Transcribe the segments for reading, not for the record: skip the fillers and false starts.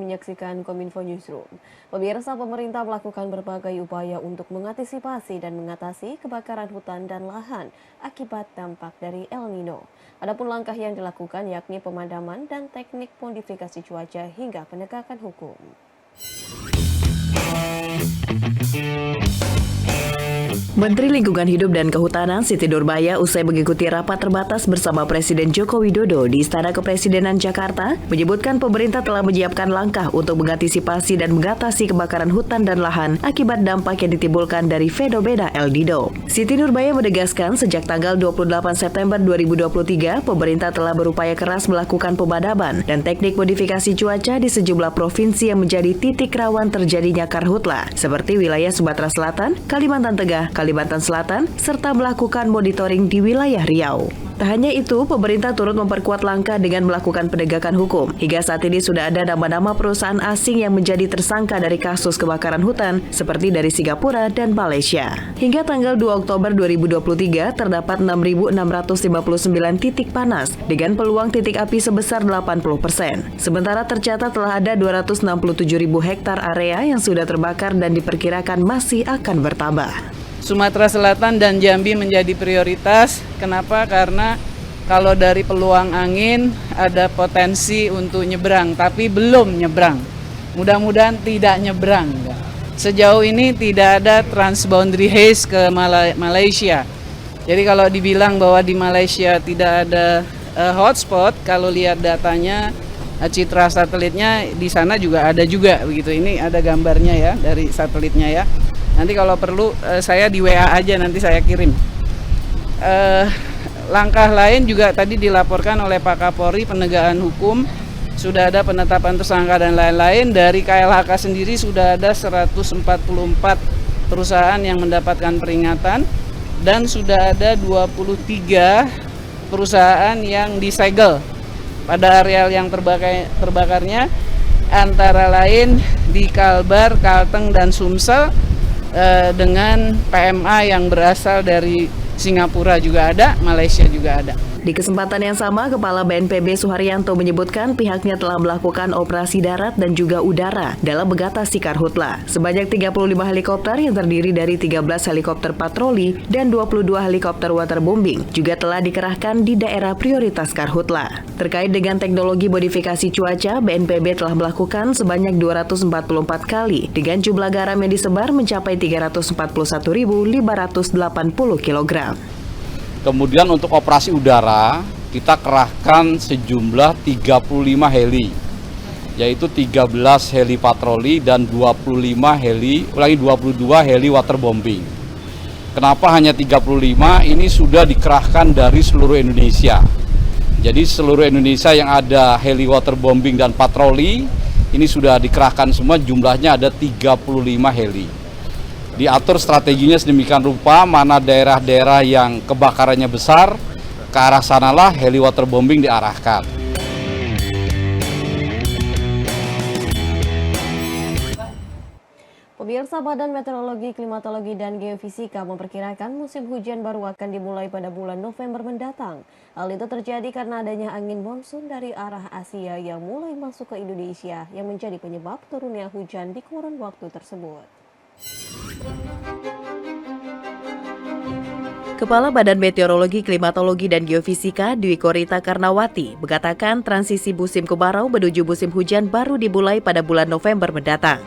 menyaksikan Kominfo Newsroom. Pemirsa, pemerintah melakukan berbagai upaya untuk mengantisipasi dan mengatasi kebakaran hutan dan lahan akibat dampak dari El Nino. Adapun langkah yang dilakukan yakni pemadaman dan teknik modifikasi cuaca hingga penegakan hukum. Menteri Lingkungan Hidup dan Kehutanan Siti Nurbaya usai mengikuti rapat terbatas bersama Presiden Joko Widodo di Istana Kepresidenan Jakarta menyebutkan pemerintah telah menyiapkan langkah untuk mengantisipasi dan mengatasi kebakaran hutan dan lahan akibat dampak yang ditimbulkan dari fenomena El Nino. Siti Nurbaya menegaskan sejak tanggal 28 September 2023 pemerintah telah berupaya keras melakukan pemadaman dan teknik modifikasi cuaca di sejumlah provinsi yang menjadi titik rawan terjadinya karhutla seperti wilayah Sumatera Selatan, Kalimantan Tengah, Kalimantan Selatan, serta melakukan monitoring di wilayah Riau. Tak hanya itu, pemerintah turut memperkuat langkah dengan melakukan penegakan hukum. Hingga saat ini sudah ada nama-nama perusahaan asing yang menjadi tersangka dari kasus kebakaran hutan, seperti dari Singapura dan Malaysia. Hingga tanggal 2 Oktober 2023, terdapat 6.659 titik panas, dengan peluang titik api sebesar 80%. Sementara tercatat telah ada 267.000 hektar area yang sudah terbakar dan diperkirakan masih akan bertambah. Sumatera Selatan dan Jambi menjadi prioritas. Kenapa? Karena kalau dari peluang angin ada potensi untuk nyebrang, tapi belum nyebrang. Mudah-mudahan tidak nyebrang. Sejauh ini tidak ada transboundary haze ke Malaysia. Jadi kalau dibilang bahwa di Malaysia tidak ada hotspot, kalau lihat datanya, citra satelitnya di sana juga ada juga begitu. Ini ada gambarnya ya dari satelitnya ya. Nanti kalau perlu saya di WA aja, nanti saya kirim. Langkah lain juga tadi dilaporkan oleh Pak Kapolri, penegakan hukum, sudah ada penetapan tersangka dan lain-lain. Dari KLHK sendiri sudah ada 144 perusahaan yang mendapatkan peringatan dan sudah ada 23 perusahaan yang disegel pada areal yang terbakarnya, antara lain di Kalbar, Kalteng, dan Sumsel. Dengan PMA yang berasal dari Singapura juga ada, Malaysia juga ada. Di kesempatan yang sama, Kepala BNPB Suharyanto menyebutkan pihaknya telah melakukan operasi darat dan juga udara dalam mengatasi karhutla. Sebanyak 35 helikopter yang terdiri dari 13 helikopter patroli dan 22 helikopter waterbombing juga telah dikerahkan di daerah prioritas karhutla. Terkait dengan teknologi modifikasi cuaca, BNPB telah melakukan sebanyak 244 kali dengan jumlah garam yang disebar mencapai 341.580 kg. Kemudian untuk operasi udara, kita kerahkan sejumlah 35 heli, yaitu 13 heli patroli dan 22 heli waterbombing. Kenapa hanya 35? Ini sudah dikerahkan dari seluruh Indonesia. Jadi seluruh Indonesia yang ada heli waterbombing dan patroli, ini sudah dikerahkan semua, jumlahnya ada 35 heli. Diatur strateginya sedemikian rupa, mana daerah-daerah yang kebakarannya besar, ke arah sanalah heli waterbombing diarahkan. Pemirsa, Badan Meteorologi, Klimatologi, dan Geofisika memperkirakan musim hujan baru akan dimulai pada bulan November mendatang. Hal itu terjadi karena adanya angin monsun dari arah Asia yang mulai masuk ke Indonesia yang menjadi penyebab turunnya hujan di kurun waktu tersebut. Kepala Badan Meteorologi, Klimatologi, dan Geofisika Dwi Korita Karnawati mengatakan transisi musim kemarau menuju musim hujan baru dimulai pada bulan November mendatang.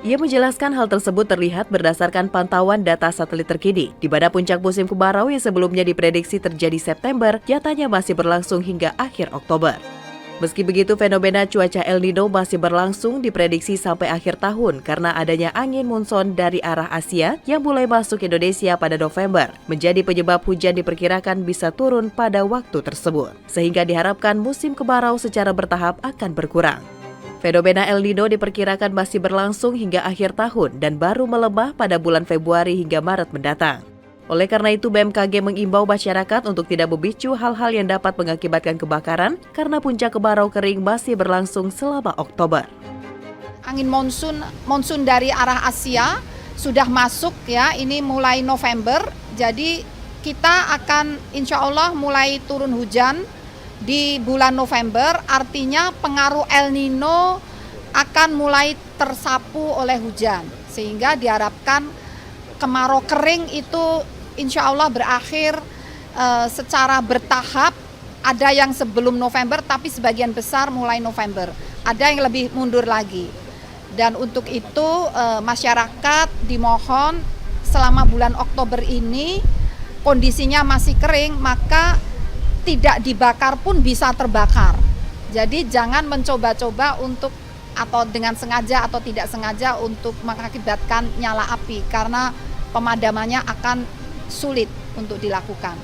Ia menjelaskan hal tersebut terlihat berdasarkan pantauan data satelit terkini, di mana puncak musim kemarau yang sebelumnya diprediksi terjadi September, nyatanya masih berlangsung hingga akhir Oktober. Meski begitu, fenomena cuaca El Nino masih berlangsung diprediksi sampai akhir tahun karena adanya angin monsun dari arah Asia yang mulai masuk Indonesia pada November, menjadi penyebab hujan diperkirakan bisa turun pada waktu tersebut, sehingga diharapkan musim kemarau secara bertahap akan berkurang. Fenomena El Nino diperkirakan masih berlangsung hingga akhir tahun dan baru melemah pada bulan Februari hingga Maret mendatang. Oleh karena itu, BMKG mengimbau masyarakat untuk tidak memicu hal-hal yang dapat mengakibatkan kebakaran karena puncak kemarau kering masih berlangsung selama Oktober. Angin monsun dari arah Asia sudah masuk ya, ini mulai November. Jadi kita akan insya Allah mulai turun hujan di bulan November, artinya pengaruh El Nino akan mulai tersapu oleh hujan, sehingga diharapkan kemarau kering itu insya Allah berakhir secara bertahap. Ada yang sebelum November, tapi sebagian besar mulai November. Ada yang lebih mundur lagi. Dan untuk itu masyarakat dimohon selama bulan Oktober ini kondisinya masih kering, maka tidak dibakar pun bisa terbakar. Jadi jangan mencoba-coba untuk atau dengan sengaja atau tidak sengaja untuk mengakibatkan nyala api, karena pemadamannya akan sulit untuk dilakukan.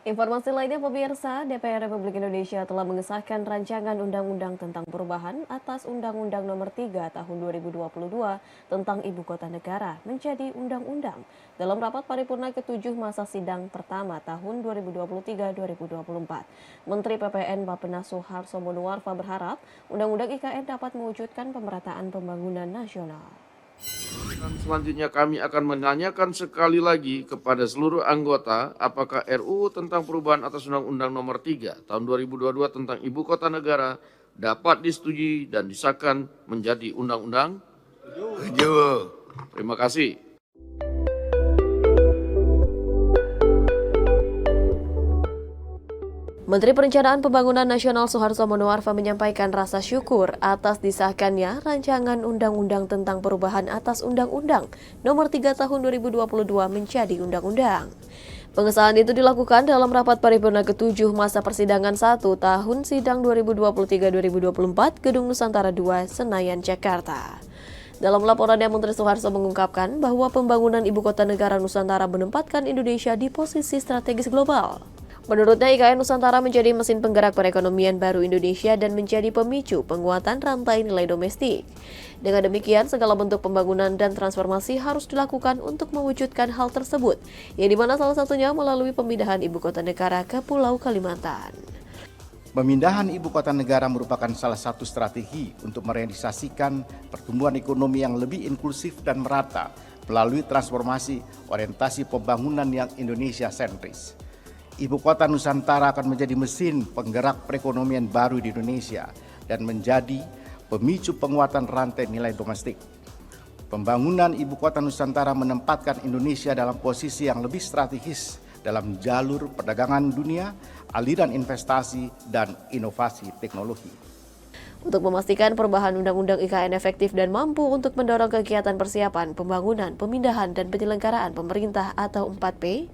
Informasi lainnya pemirsa, DPR Republik Indonesia telah mengesahkan rancangan undang-undang tentang perubahan atas Undang-Undang Nomor 3 Tahun 2022 tentang Ibu Kota Negara menjadi undang-undang dalam rapat paripurna ke-7 masa sidang pertama tahun 2023-2024. Menteri PPN Bappenas Suharto Monoarfa berharap Undang-Undang IKN dapat mewujudkan pemerataan pembangunan nasional. Dan selanjutnya kami akan menanyakan sekali lagi kepada seluruh anggota apakah RUU tentang perubahan atas Undang-Undang Nomor 3 Tahun 2022 tentang Ibu Kota Negara dapat disetujui dan disahkan menjadi undang-undang? Setuju. Terima kasih. Menteri Perencanaan Pembangunan Nasional Suharto Monoarfa menyampaikan rasa syukur atas disahkannya rancangan undang-undang tentang perubahan atas Undang-Undang Nomor 3 Tahun 2022 menjadi undang-undang. Pengesahan itu dilakukan dalam rapat paripurna ke-7 masa persidangan 1 tahun sidang 2023-2024 Gedung Nusantara II, Senayan, Jakarta. Dalam laporannya, Menteri Suharto mengungkapkan bahwa pembangunan Ibu Kota Negara Nusantara menempatkan Indonesia di posisi strategis global. Menurutnya, IKN Nusantara menjadi mesin penggerak perekonomian baru Indonesia dan menjadi pemicu penguatan rantai nilai domestik. Dengan demikian, segala bentuk pembangunan dan transformasi harus dilakukan untuk mewujudkan hal tersebut, yang dimana salah satunya melalui pemindahan Ibu Kota Negara ke Pulau Kalimantan. Pemindahan Ibu Kota Negara merupakan salah satu strategi untuk merealisasikan pertumbuhan ekonomi yang lebih inklusif dan merata melalui transformasi orientasi pembangunan yang Indonesia sentris. Ibu Kota Nusantara akan menjadi mesin penggerak perekonomian baru di Indonesia dan menjadi pemicu penguatan rantai nilai domestik. Pembangunan Ibu Kota Nusantara menempatkan Indonesia dalam posisi yang lebih strategis dalam jalur perdagangan dunia, aliran investasi, dan inovasi teknologi. Untuk memastikan perubahan Undang-Undang IKN efektif dan mampu untuk mendorong kegiatan persiapan, pembangunan, pemindahan, dan penyelenggaraan pemerintah atau 4P,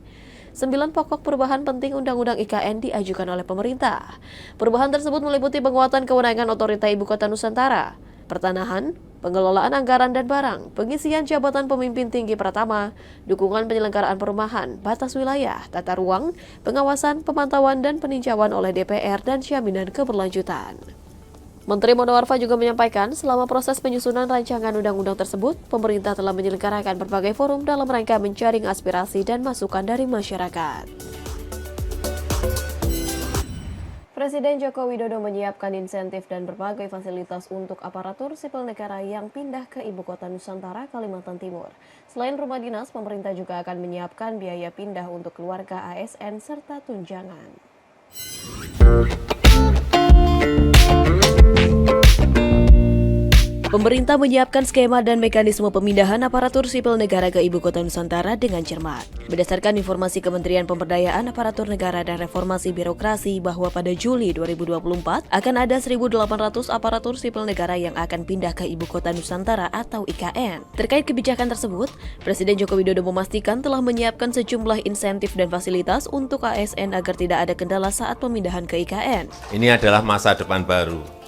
9 pokok perubahan penting Undang-Undang IKN diajukan oleh pemerintah. Perubahan tersebut meliputi penguatan kewenangan otorita Ibu Kota Nusantara, pertanahan, pengelolaan anggaran dan barang, pengisian jabatan pemimpin tinggi Pratama, dukungan penyelenggaraan perumahan, batas wilayah, tata ruang, pengawasan, pemantauan dan peninjauan oleh DPR dan jaminan keberlanjutan. Menteri Monoarfa juga menyampaikan selama proses penyusunan rancangan undang-undang tersebut, pemerintah telah menyelenggarakan berbagai forum dalam rangka menjaring aspirasi dan masukan dari masyarakat. Presiden Joko Widodo menyiapkan insentif dan berbagai fasilitas untuk aparatur sipil negara yang pindah ke Ibu Kota Nusantara, Kalimantan Timur. Selain rumah dinas, pemerintah juga akan menyiapkan biaya pindah untuk keluarga ASN serta tunjangan. Pemerintah menyiapkan skema dan mekanisme pemindahan aparatur sipil negara ke Ibu Kota Nusantara dengan cermat. Berdasarkan informasi Kementerian Pemberdayaan Aparatur Negara dan Reformasi Birokrasi bahwa pada Juli 2024 akan ada 1.800 aparatur sipil negara yang akan pindah ke Ibu Kota Nusantara atau IKN. Terkait kebijakan tersebut, Presiden Joko Widodo memastikan telah menyiapkan sejumlah insentif dan fasilitas untuk ASN agar tidak ada kendala saat pemindahan ke IKN. Ini adalah masa depan baru.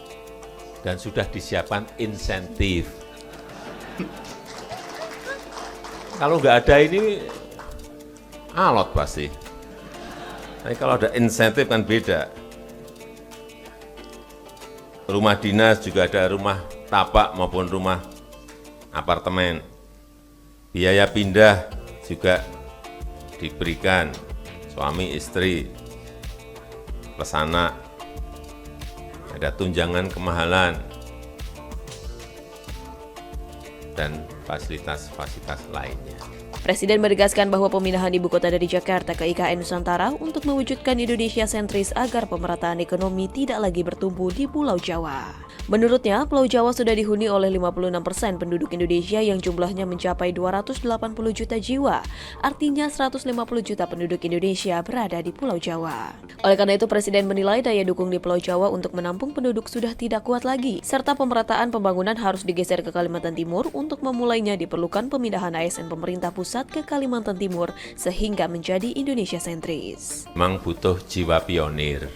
Dan sudah disiapkan insentif. Kalau nggak ada ini, alot pasti. Tapi kalau ada insentif kan beda. Rumah dinas juga ada rumah tapak maupun rumah apartemen. Biaya pindah juga diberikan suami istri plus anak. Ada tunjangan kemahalan dan fasilitas-fasilitas lainnya. Presiden menegaskan bahwa pemindahan ibu kota dari Jakarta ke IKN Nusantara untuk mewujudkan Indonesia sentris agar pemerataan ekonomi tidak lagi bertumbuh di Pulau Jawa. Menurutnya, Pulau Jawa sudah dihuni oleh 56% penduduk Indonesia yang jumlahnya mencapai 280 juta jiwa. Artinya 150 juta penduduk Indonesia berada di Pulau Jawa. Oleh karena itu, Presiden menilai daya dukung di Pulau Jawa untuk menampung penduduk sudah tidak kuat lagi, serta pemerataan pembangunan harus digeser ke Kalimantan Timur. Untuk memulainya diperlukan pemindahan ASN pemerintah pusat ke Kalimantan Timur sehingga menjadi Indonesia sentris. Memang butuh jiwa pionir.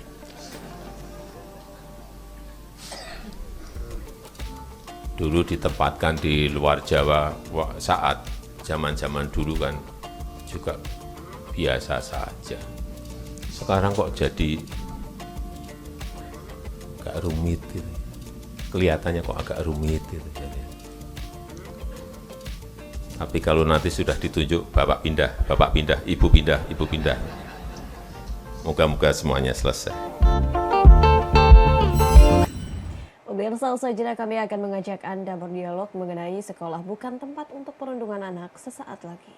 Dulu ditempatkan di luar Jawa saat zaman-zaman dulu kan juga biasa saja. Sekarang kok jadi agak rumit gitu. Kelihatannya kok agak rumit gitu. Tapi kalau nanti sudah ditunjuk bapak pindah, ibu pindah. Moga-moga semuanya selesai. Pemirsa, usai jeda kami akan mengajak Anda berdialog mengenai sekolah bukan tempat untuk perundungan anak sesaat lagi.